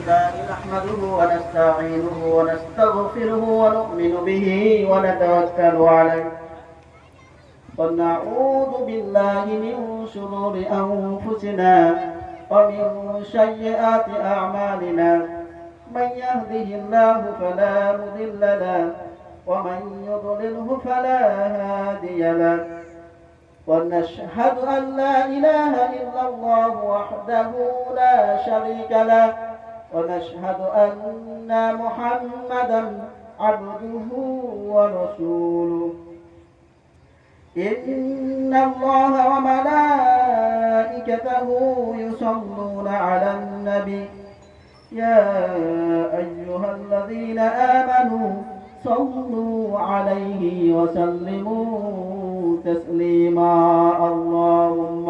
لله نحمده ونستعينه ونستغفره ونؤمن به ونتوكل عليه ونعوذ بالله من شرور أنفسنا ومن سيئات أعمالنا من يهده الله فلا مضل له ومن يضلله فلا هادي له ونشهد أن لا إله إلا الله وحده لا شريك له ونشهد أن محمدا عبده ورسوله إن الله وملائكته يصلون على النبي يا أيها الذين آمنوا صلوا عليه وسلموا تسليما اللهم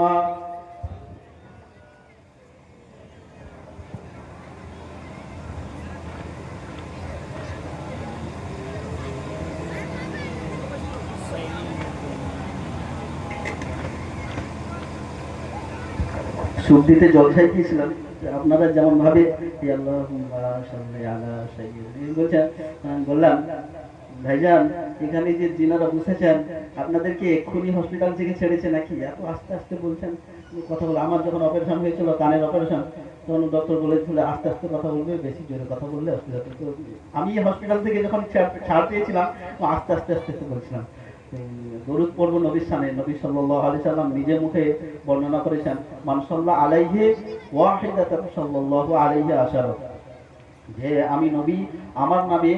সুবদিতে জলসাই গিয়েছিলাম আপনারা যেমন ভাবে বললাম ভাইজান এখানে যে যিনারা বসেছেন আপনাদেরকে এক্ষুনি হসপিটাল থেকে ছেড়েছে নাকি এত আস্তে আস্তে বলছেন কথা বলে আমার যখন অপারেশন হয়েছিল কানের অপারেশন তখন ডক্টর বলেছিল আস্তে আস্তে কথা বলবে বেশি জোরে কথা বললে অসুবিধা তো আমি হসপিটাল থেকে যখন ছাড় পেয়েছিলাম আস্তে আস্তে আস্তে আস্তে বলছিলাম দরুদ পড়ব নবীর শানে নবী সাল্লাল্লাহু আলাইহি সাল্লাম নিজে মুখে বর্ণনা করেছেন মান সাল্লা আলাইহি ওয়াহিদাতান সাল্লাল্লাহু আলাইহি আশারা যে আমি নবী আমার নামে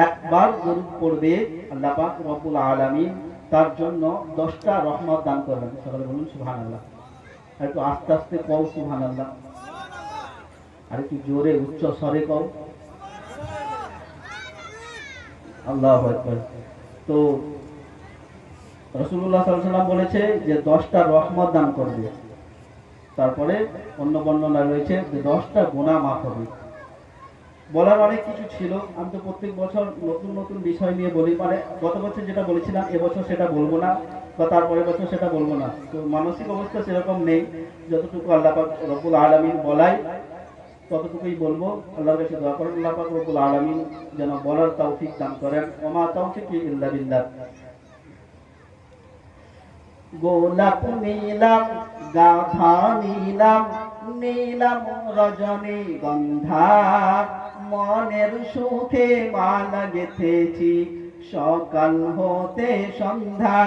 একবার দরুদ পড়বে আল্লাহ পাক রব্বুল আলামিন তার জন্য 10টা রহমত দান করবেন সকলে বলুন সুবহানাল্লাহ একটু আস্তে আস্তে কও সুবহানাল্লাহ আর একটু জোরে উচ্চ স্বরে কও আল্লাহু আকবার তো রাসূলুল্লাহ সাল্লাল্লাহু আলাইহি ওয়াসাল্লাম বলেছে যে 10টা রহমত দান করবে তারপরে অন্য বর্ণনা রয়েছে যে 10টা গুনাহ মাফ হবে বলার অনেক কিছু ছিল আমি তো প্রত্যেক বছর নতুন নতুন বিষয় নিয়ে বলি মানে গত বছর যেটা বলেছিলাম এবছর সেটা বলবো না বা তারপরের বছর সেটা বলবো না তো মানসিক অবস্থা সেরকম নেই যতটুকু আল্লাহ পাক রব্বুল আলামিন বলায় ততটুকুই বলবো আল্লাহর কাছে দোয়া করেন আল্লাহ পাক রব্বুল আলামিন যেন বলার তৌফিক দান করেন ওমা তাওফিকি ইল্লা বিল্লাহ গোলাপ নীলাম গাধা নীলাম নীলাম রজনী গন্ধা মনের সুখে মালা গেথেছি সকাল হতে সন্ধ্যা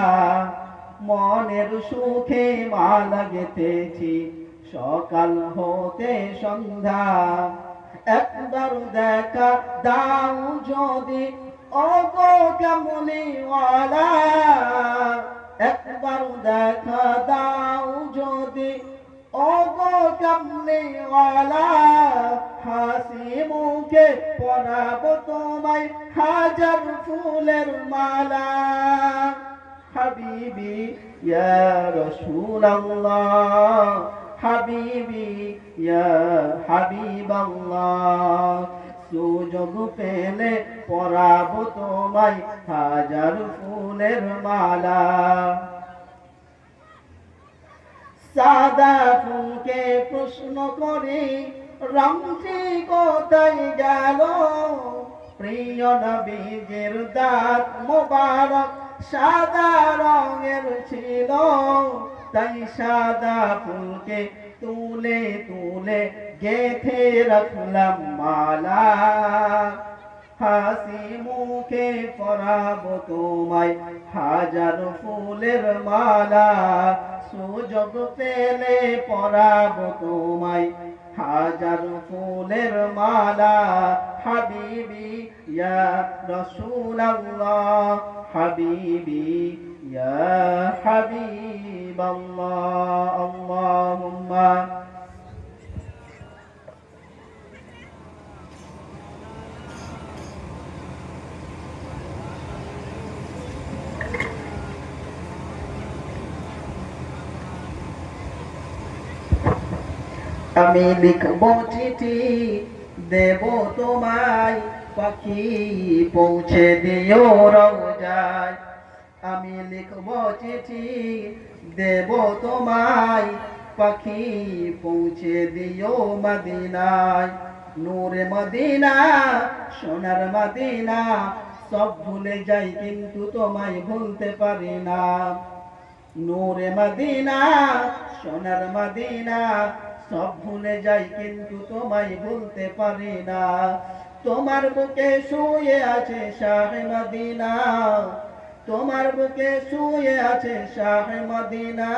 মনের সুখে মালা গেথেছি সকাল হতে সন্ধ্যা একবার দেখা দাও যদি ওগো কামলিওয়ালা একবার দেখা দাও যদি ওগো কামলিওয়ালা হাসি মুখে পরাবো তোমায় হাজার ফুলের মালা হাবিবি ইয়া রাসূলুল্লাহ হাবিবি ইয়া হাবিবাল্লাহ সুযোগ পেলে পরাবো তোমায় হাজার ফুলের মালা সাদা ফুলকে প্রশ্ন করি রংটি কোথায় গেল প্রিয় নবীজির দাঁত মোবারক সাদা রঙের ছিল তাই সাদা ফুলকে তুলে তুলে গেথে রাখলাম মালা হাসি মুখে পরাবো তোমায় হাজার ফুলের মালা সুযোগ পেলে পরাবো তোমায় হাজার ফুলের মালা হাবিবি ইয়া রাসূলুল্লাহ হাবিবি ইয়া হাবিবাল্লাহ আল্লাহুম্মা আমি লিখব চিঠি দেব তোমায় পাখি পৌঁছে দিও রওজায় আমি লিখব চিঠি দেব তোমায় পাখি পৌঁছে দিও মদিনায় নূরে মদিনা সোনার মদিনা সব ভুলে যাই কিন্তু তোমায় ভুলতে পারি না। নূরে মদিনা সোনার মদিনা সব ভুলে যাই কিন্তু তোমায় ভুলতে পারি না। তোমার বুকে শুয়ে আছে শাহে মদিনা, তোমার বুকে শুয়ে আছে শাহে মদিনা,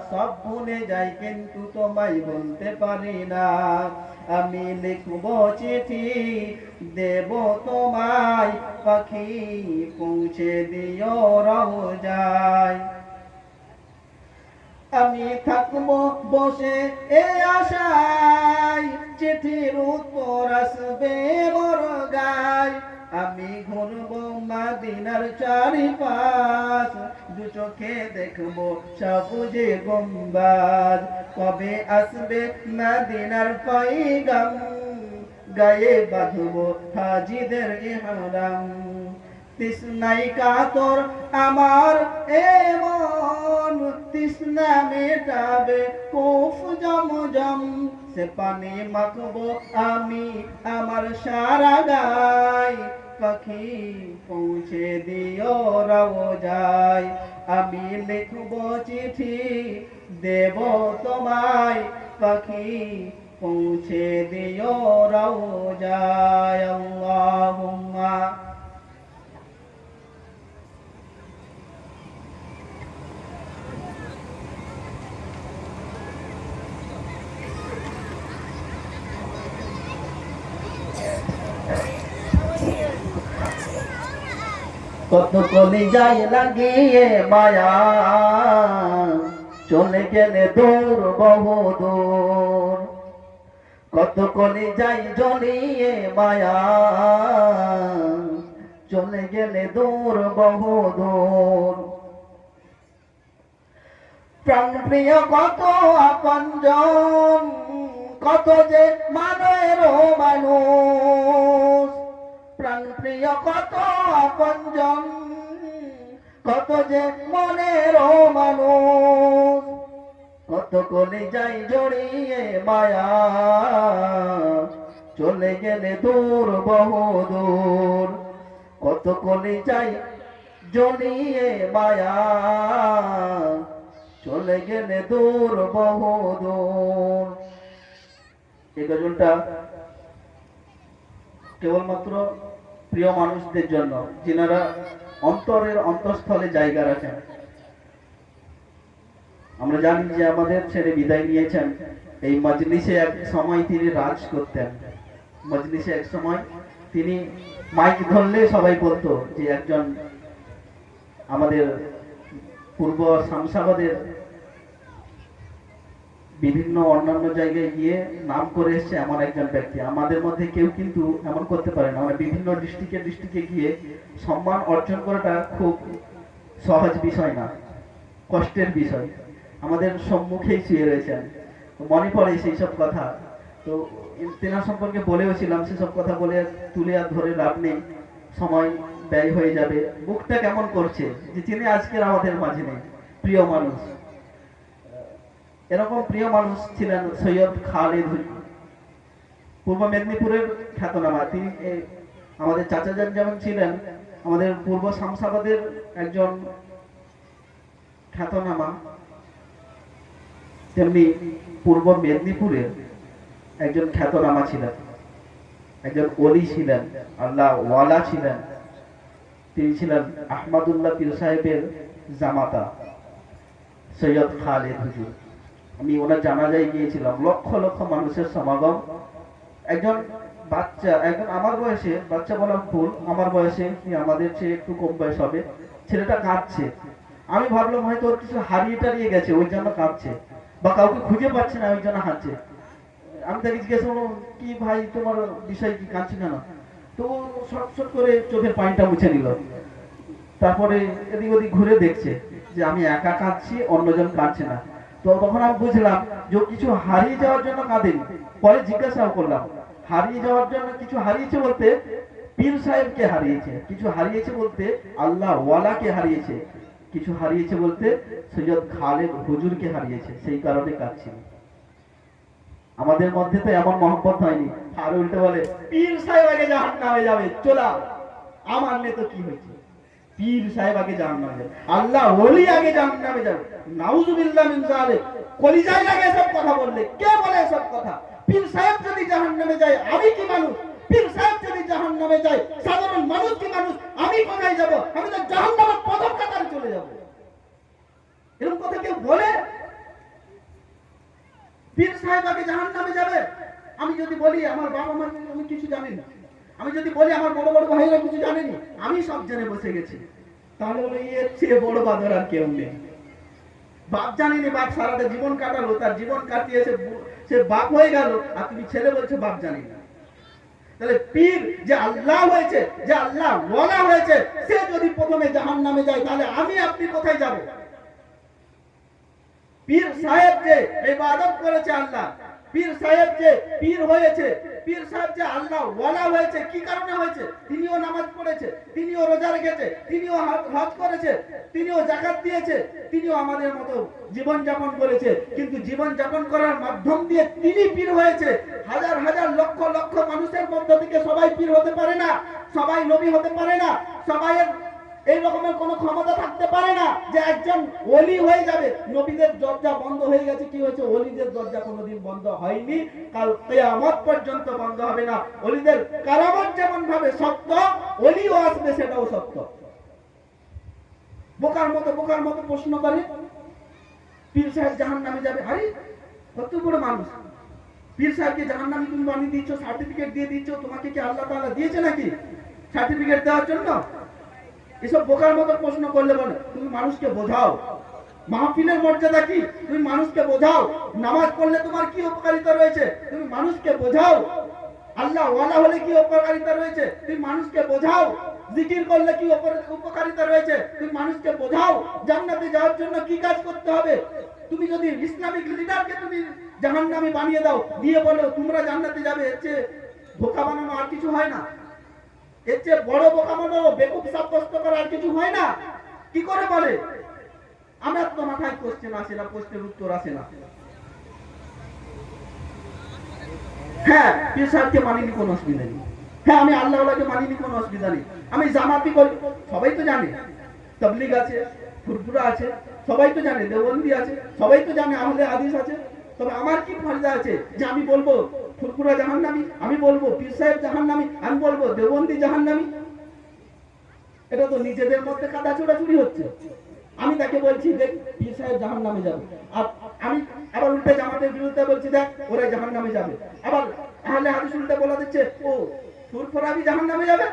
সব ভুলে যাই কিন্তু তোমায় ভুলতে পারি না। আমি লিখব চিঠি দেব তোমায়, পাখি পৌঁছে দিও রওজায়। আমি থাকবো বসে এ আশায়, চিঠির উত্তর আসবে বড় গায়। আমি ঘুরবো মদিনার চারিপাশ, দু চোখে দেখবো সবুজে গম্বাজ। কবে আসবে মদিনার পয়গাম, গায়ে বাঁধবো হাজিদের ইহরাম। তৃষ্ণাই কাতর আমার এ মন, তৃষ্ণা মেটাবে কূফ জমজম। সে পানি মাখবো আমি আমার সারা গায়, পাখি পৌঁছে দিও রওজায়। আমি লিখবো চিঠি দেব তোমায়, পাখি পৌঁছে দিও রওজায়। আল্লাহুম্মা কত কলিজায় লাগিয়ে মায়া, চলে গেলে দূর বহু দূর। কত কলিজায় জ্বলিয়ে মায়া, চলে গেলে দূর বহু দূর। প্রাণপ্রিয় কত আপনজন, কত যে মানের মানুষ। প্রাণপ্রিয় কত আপনজন, কত যে মনের মানুষ। কত কলিজায় জড়িয়ে মায়া, চলে গেলে দূর বহু দূর। কত কলিজায় জড়িয়ে মায়া, চলে গেলে দূর বহু দূর। এই গজলটা কেবলমাত্র প্রিয় মানুষদের জন্য, যিনারা অন্তরের অন্তঃস্থলে জায়গা রাখেন। আমরা জানি যে আমাদের ছেড়ে বিদায় নিয়েছেন। এই মজলিসে এক সময় তিনি রাজ করতেন। মজলিসে এক সময় তিনি মাইক ধরলে সবাই বলতো যে একজন আমাদের পূর্ব শামসাবাদের বিভিন্ন অন্যান্য জায়গায় গিয়ে নাম করে এসছে এমন একজন ব্যক্তি। আমাদের মধ্যে কেউ কিন্তু এমন করতে পারে না। আমরা বিভিন্ন ডিস্ট্রিক্টে গিয়ে সম্মান অর্জন করাটা খুব সহজ বিষয় না, কষ্টের বিষয়। আমাদের সম্মুখেই শুয়ে রয়েছেন, মনে পড়ে সেই সব কথা। তো তেনার সম্পর্কে বলেওছিলাম, সেসব কথা বলে তুলে আর ধরে লাভ নেই, সময় ব্যয় হয়ে যাবে। বুকটা কেমন করছে যে তিনি আজকের আমাদের মাঝে নেই। প্রিয় মানুষ, এরকম প্রিয় মানুষ ছিলেন সৈয়দ খালেদ হুজুর, পূর্ব মেদিনীপুরের খ্যাতনামা। তিনি আমাদের চাচাজান যেমন ছিলেন আমাদের পূর্ব শামসাবাদের একজন খ্যাতনামা, তেমনি পূর্ব মেদিনীপুরের একজন খ্যাতনামা ছিলেন, একজন ওলি ছিলেন, আল্লাহ ওয়ালা ছিলেন। তিনি ছিলেন আহমদুল্লাহ পীর সাহেবের জামাতা সৈয়দ খালেদ হুজুর। আমি ওনার জানাজায় গিয়েছিলাম, লক্ষ লক্ষ মানুষের সমাগম। একজন বাচ্চা, একজন আমার বয়সে, বাচ্চা বলা ভুল, আমার বয়সে কি আমাদের চেয়ে একটু কম বয়স হবে, ছেলেটা কাঁদছে। আমি ভাবলাম হয়তো ওর কিছু হারিয়ে টারিয়ে গেছে ওই জন্য কাঁদছে, বা কাউকে খুঁজে পাচ্ছে না ওই জন্য হাঁটছে। আমি তাকে জিজ্ঞেস করলাম, কি ভাই তোমার বিষয় কি, কাঁদছে কেন? তো শট করে চোখের পানিটা মুছে নিল। তারপরে এদিক ওদিক ঘুরে দেখছে যে আমি একা কাঁদছি, অন্যজন কাঁদছে না। তো তখন আমি বুঝলাম যে কিছু হারিয়ে যাওয়ার জন্য কাঁদেনি। পরে জিজ্ঞাসাও করলাম, হারিয়ে যাওয়ার জন্য কিছু হারিয়েছে বলতে পীর সাহেবকে হারিয়েছে, কিছু হারিয়েছে বলতে আল্লাহ ওয়ালাকে হারিয়েছে, কিছু হারিয়েছে বলতে সৈয়দ খালেদ হুজুরকে হারিয়েছে, সেই কারণে কাঁদছিল। আমাদের মধ্যে তো এমন মহব্বত হয়নি, আর উল্টে বলে পীর সাহেব আগে জাহান্নামে যাবে, চলা আমার নে তো কি হয়েছে, পীর সাহেব আগে জাহান্নামে যাবে, আল্লাহ ওলি আগে জাহান্নামে যাবে। নাউজুবিল্লাহ মিন যালিক। কলিজায় লাগে সব কথা বললে, কে বলে সব কথা? পীর সাহেব যদি জাহান্নামে যায় আমি কি মানুষ? পীর সাহেব যদি জাহান্নামে যায় সাধারণ মানুষ কি মানুষ? আমি কোথায় যাব? আমি তো জাহান্নামের প্রথম কাতারে চলে যাব। এরকম কথা কেউ বলে? পীর সাহেব আগে জাহান্নামে যাবে। আমি যদি বলি আমার বাবা মা আমি কিছু জানি না, আমি যদি বলি আমার বড় বড় ভাইরা কিছু জানেনি, আমি সব জেনে বসে গেছি, তাহলে বলে এর চেয়ে বড় বাদর আর কেউ নেই। বাপ জানেনি, বাপ সারাটা জীবন কাটালো, তার জীবন কাটিয়ে সে বাপ হয়ে গেল, আর তুমি ছেলে বলছো বাপ জানি না। তাহলে পীর যে আল্লাহ হয়েছে, যে আল্লাহ ওয়ালা হয়েছে, সে যদি প্রথমে জাহান্নামে যায় তাহলে আমি আপনি কোথায় যাব? পীর সাহেব যে ইবাদত করেছে আল্লাহ, পীর সাহেব যে পীর হয়েছে, পীর সাহেব যে আল্লাহ ওয়ালা হয়েছে, কি কারণে হয়েছে? তিনিও নামাজ পড়েছে, তিনিও রোজা রেখেছে, তিনিও হজ করেছে, তিনিও যাকাত দিয়েছে, তিনিও আমাদের মতো জীবন যাপন করেছে, কিন্তু জীবন যাপন করার মাধ্যম দিয়ে তিনি পীর হয়েছে। হাজার হাজার লক্ষ লক্ষ মানুষের মধ্য থেকে সবাই পীর হতে পারে না, সবাই নবী হতে পারে না, সবাই এই রকমের কোন ক্ষমতা থাকতে পারে না যে একজন ওলি হয়ে যাবে। নবীদের দরজা বন্ধ হয়ে গেছে, কি হয়েছে? ওলিদের দরজা কোনোদিন বন্ধ হয়নি, কাল কিয়ামত পর্যন্ত বন্ধ হবে না। ওলিদের কারামত যেমন ভাবে সত্য, ওলিও আসবে সেটাও সত্য। বোকার মতো প্রশ্ন করে পীর সাহেব জাহান্নামে যাবে। আরে কত বড় মানুষ, পীর সাহেবকে জাহান্নামী তুমি বানিয়ে দিচ্ছ, সার্টিফিকেট দিয়ে দিচ্ছ, তোমাকে কি আল্লাহ তাআলা দিয়েছে নাকি সার্টিফিকেট দেওয়ার জন্য? এসব বোকার মতো প্রশ্ন করলে বলে তুমি মানুষকে বোঝাও মাহফিলের মর্যাদা কি, তুমি মানুষকে বোঝাও নামাজ পড়লে তোমার কি উপকারিতা রয়েছে, তুমি মানুষকে বোঝাও আল্লাহ ওয়ালা হলে কি উপকারিতা রয়েছে, তুমি মানুষকে বোঝাও জিকির করলে কি উপকারিতা রয়েছে, তুমি মানুষকে বোঝাও জান্নাতে যাওয়ার জন্য কি কাজ করতে হবে। তুমি যদি ইসলামিক লিডারকে তুমি জাহান্নামী বানিয়ে দাও, দিয়ে বলো তোমরা জান্নাতে যাবে, এর চেয়ে ধোঁকা বানানো আর কিছু হয় না, এর চেয়ে বড় বোকা বানানো বেকুব সাব্যস্ত করা আর কিছু হয় না। কি করে বলে? আমার তো মাথায় কোশ্চেন আসে না, প্রশ্নের উত্তর আসে না। হ্যাঁ, পীর সাহেবকে মানিনি কোনো অসুবিধা নেই, হ্যাঁ আমি আল্লাহ ওয়ালাকে মানিনি কোনো অসুবিধা নেই, আমি জামাতি করি, সবাই তো জানে, তাবলীগ আছে, ফুরফুরা আছে, সবাই তো জানে, দেওবন্দি আছে, সবাই তো জানে, আহলে হাদিস আছে। তবে আমার কি ফায়দা আছে যে আমি বলবো ফুরফুরা জাহান্নামী, আমি বলবো পীর সাহেব জাহান্নামী, আমি বলবো দেওবন্দি জাহান্নামী? এটা তো নিজেদের মধ্যে কাদা ছোড়াছুড়ি হচ্ছে। আমি তাকে বলছি দেখ পীর সাহেব জাহান্নামে যাবে, আর আমি আবার উল্টে জামাতের বিরুদ্ধে বলছি দেখ ওরা জাহান্নামে যাবে, আবার আহলে হাদিস উল্টে বলা দিচ্ছে ও ফুরফুরাবি জাহান্নামে যাবে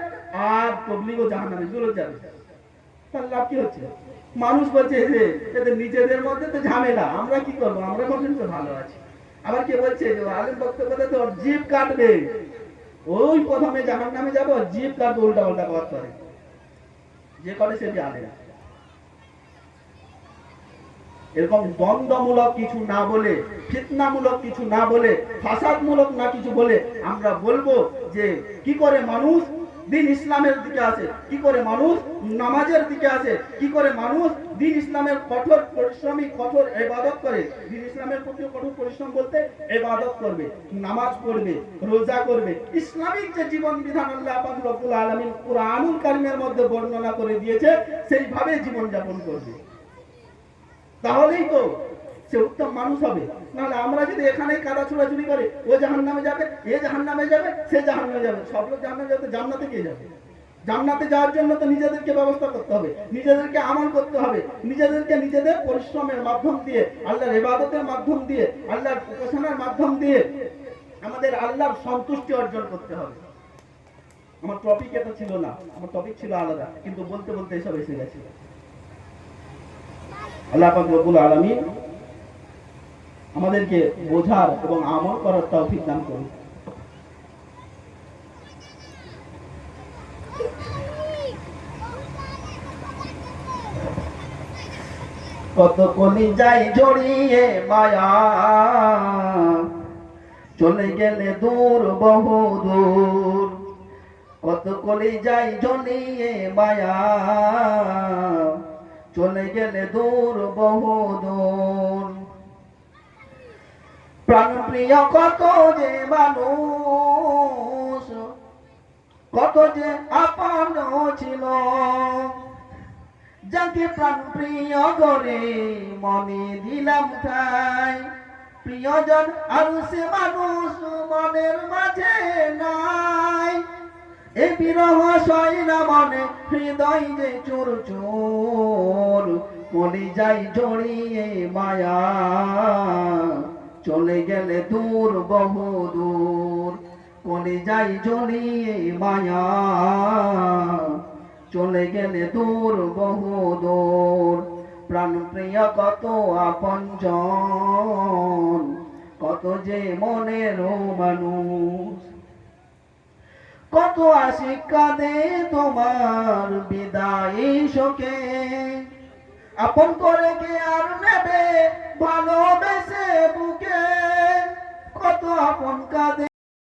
আর তাবলীগও জাহান্নামে, দুটো যাবে। তাহলে লাভ কি হচ্ছে? মানুষ বলছে যে এদের নিজেদের মধ্যে তো ঝামেলা, আমরা কি করবো, আমরা বলছেন তো ভালো আছি। আবার কে বলছে যে আলেম বক্তব্যটা তো জিভ কাটবে, ওই প্রথমে জাহান্নামে যাবে, জিভ কাটবে, উল্টা উল্টা কথা করে, যে করে সেটি আলেম। এরকম দ্বন্দ্বমূলক কিছু না বলে, ফিতনামূলক কিছু না বলে, ফাসাদমূলক না কিছু বলে আমরা বলবো যে কি করে মানুষ দিন ইসলামের দিকে আসে, কি করে মানুষ নামাজের দিকে আসে, কি করে মানুষ দিন ইসলামের কঠোর পরিশ্রমী কঠোর ইবাদত করে। দিন ইসলামের প্রতি কঠোর পরিশ্রম বলতে ইবাদত করবে, নামাজ পড়বে, রোজা করবে, ইসলামিক যে জীবন বিধান আল্লাহ পাক রব্বুল আলামিন কুরআনুল কারীমের মধ্যে বর্ণনা করে দিয়েছে সেইভাবে জীবন যাপন করবে, তাহলেই তো সে উত্তম মানুষ হবে। নাহলে আমরা যদি এখানেই কাদা ছোড়াছুড়ি করে ও জাহান্নামে যাবে, এ জাহান্নামে যাবে, সে জাহান্নামে যাবে, সব লোক জাহান্নামে যাবে, জান্নাতে কে যাবে? জান্নাতে যাওয়ার জন্য তো নিজেদেরকে ব্যবস্থা করতে হবে, নিজেদেরকে আমল করতে হবে, নিজেদেরকে নিজেদের পরিশ্রমের মাধ্যম দিয়ে, আল্লাহর ইবাদতের মাধ্যম দিয়ে, আল্লাহর উপাসনার মাধ্যম দিয়ে আমাদের আল্লাহর সন্তুষ্টি অর্জন করতে হবে। আমার টপিক এটা ছিল না, আমার টপিক ছিল আলাদা, কিন্তু বলতে বলতে এসব এসে গেছে। আল্লাহ পাক রব্বুল আলামিন আমাদেরকে বোঝার এবং আমল করার তৌফিক দান করুন। কত কলিজায় জড়িয়ে মায়া, চলে গেলে দূর বহু দূর, কত কলিজায় জড়িয়ে মায়া, চলে গেলে দূর বহু দূর। প্রাণপ্রিয় কত যে মানুষ, কত যে আপন ছিল, যাকে প্রাণপ্রিয় করে মনে দিলাম ঠাই। প্রিয়জন আর সে মানুষ মনের মাঝে নাই, এ বিরহ সয় না মনে, হৃদয় যে চোর চোর, মনে যাই জড়িয়ে মায়া, চলে গেলে দূর বহু দূর। মনে যাই জড়িয়ে মায়া, চলে গেলে দূর বহু দূর। প্রাণপ্রিয় কত আপনজন, কত যে মনের মানুষ, কত আশিক কাঁদে তোমার বিদায়ী শোকে, আপন করে কে আর নেবে ভালোবেসে বুকে, কত আপন কাঁদে।